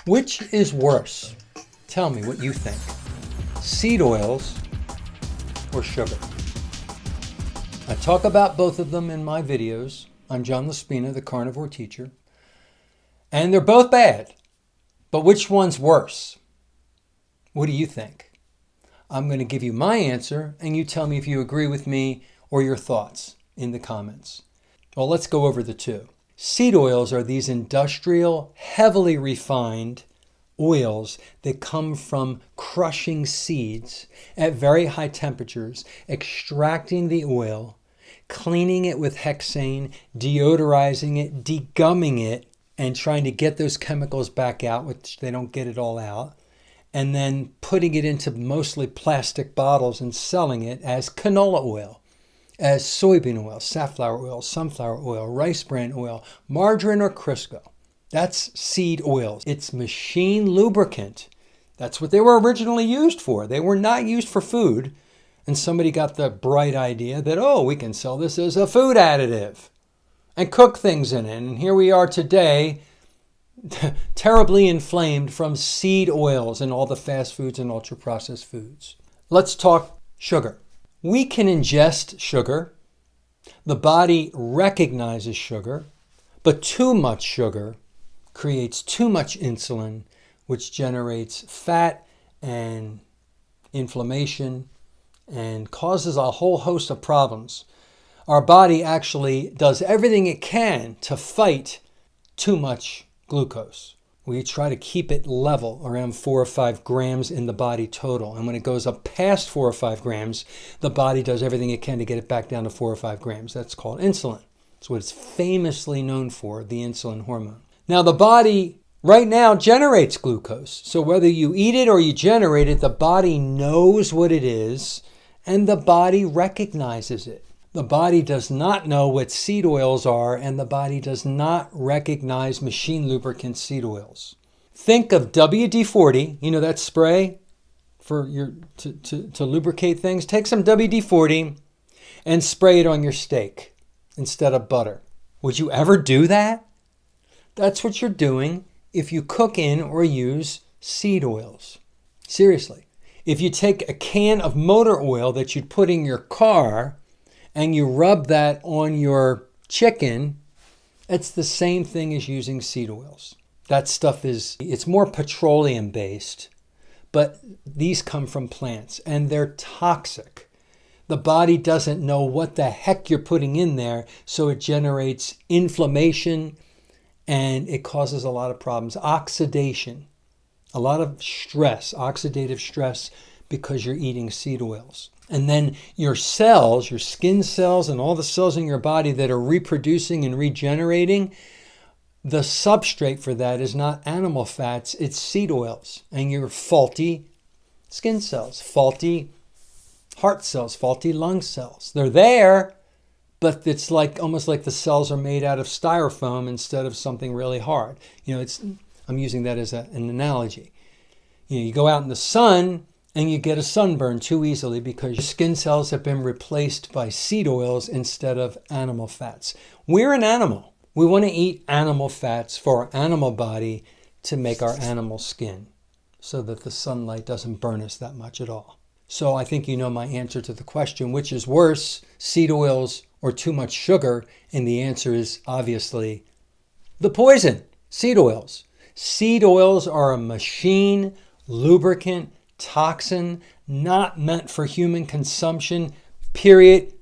Which is worse? Tell me what you think. Seed oils or sugar? I talk about both of them in my videos. I'm John Laspina, the Carnivore teacher. And they're both bad. But which one's worse? What do you think? I'm going to give you my answer, and you tell me if you agree with me or your thoughts in the comments. Well, let's go over the two. Seed oils are these industrial, heavily refined oils that come from crushing seeds at very high temperatures, extracting the oil, cleaning it with hexane, deodorizing it, degumming it, and trying to get those chemicals back out, which they don't get it all out, and then putting it into mostly plastic bottles and selling it as canola oil, as soybean oil, safflower oil, sunflower oil, rice bran oil, margarine, or crisco. That's seed oils. It's machine lubricant. That's what they were originally used for. They were not used for food. And somebody got the bright idea that, oh, we can sell this as a food additive and cook things in it. And here we are today, terribly inflamed from seed oils and all the fast foods and ultra-processed foods. Let's talk sugar. We can ingest sugar. The body recognizes sugar, but too much sugar creates too much insulin, which generates fat and inflammation and causes a whole host of problems. Our body actually does everything it can to fight too much glucose. We try to keep it level around 4 or 5 grams in the body total. And when it goes up past 4 or 5 grams, the body does everything it can to get it back down to 4 or 5 grams. That's called insulin. It's what it's famously known for, the insulin hormone. Now, the body right now generates glucose. So whether you eat it or you generate it, the body knows what it is and the body recognizes it. The body does not know what seed oils are, and the body does not recognize machine lubricant seed oils. Think of WD-40, you know that spray for to lubricate things? Take some WD-40 and spray it on your steak instead of butter. Would you ever do that? That's what you're doing if you cook in or use seed oils. Seriously. If you take a can of motor oil that you'd put in your car and you rub that on your chicken, it's the same thing as using seed oils. That stuff it's more petroleum based, but these come from plants and they're toxic. The body doesn't know what the heck you're putting in there, so it generates inflammation and it causes a lot of problems. Oxidation, a lot of stress, oxidative stress, because you're eating seed oils. And then your cells, your skin cells, and all the cells in your body that are reproducing and regenerating, the substrate for that is not animal fats, it's seed oils. And your faulty skin cells, faulty heart cells, faulty lung cells. They're there, but it's like almost like the cells are made out of styrofoam instead of something really hard. You know, I'm using that as an analogy. You know, you go out in the sun and you get a sunburn too easily because your skin cells have been replaced by seed oils instead of animal fats. We're an animal. We want to eat animal fats for our animal body to make our animal skin so that the sunlight doesn't burn us that much at all. So I think you know my answer to the question, which is worse, seed oils or too much sugar? And the answer is obviously the poison, seed oils. Seed oils are a machine lubricant toxin not meant for human consumption, period,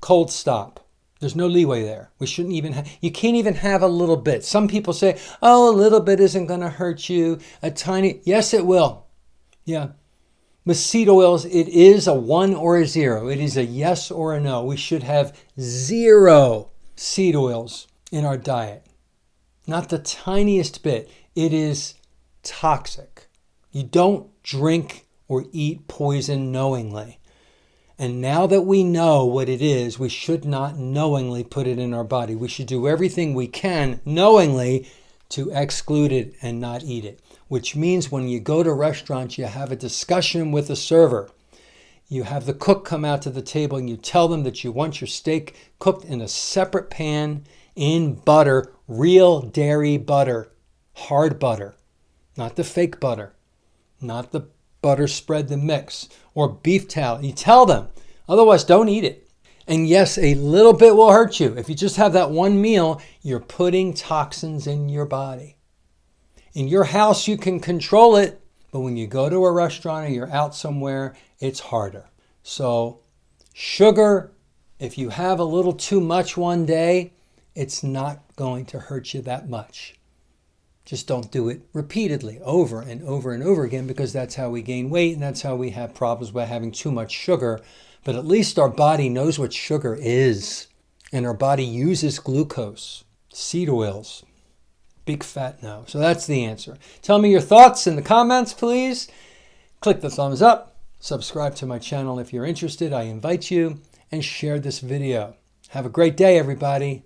cold stop. There's no leeway there. We shouldn't even you can't even have a little bit. Some people say, oh, a little bit isn't going to hurt you. A tiny, yes, it will. Yeah. With seed oils, it is a 1 or a 0. It is a yes or a no. We should have 0 seed oils in our diet. Not the tiniest bit. It is toxic. You don't drink or eat poison knowingly. And now that we know what it is, we should not knowingly put it in our body. We should do everything we can knowingly to exclude it and not eat it. Which means when you go to restaurants, you have a discussion with the server. You have the cook come out to the table and you tell them that you want your steak cooked in a separate pan in butter, real dairy butter, hard butter. not the fake butter, not the butter spread the mix, or beef tallow. You tell them, otherwise don't eat it. And yes, a little bit will hurt you. If you just have that one meal, you're putting toxins in your body. In your house, you can control it, but when you go to a restaurant or you're out somewhere, it's harder. So sugar, if you have a little too much one day, it's not going to hurt you that much. Just don't do it repeatedly, over and over and over again, because that's how we gain weight and that's how we have problems by having too much sugar. But at least our body knows what sugar is, and our body uses glucose, seed oils, big fat no. So that's the answer. Tell me your thoughts in the comments, please. Click the thumbs up, subscribe to my channel if you're interested. I invite you, and share this video. Have a great day, everybody.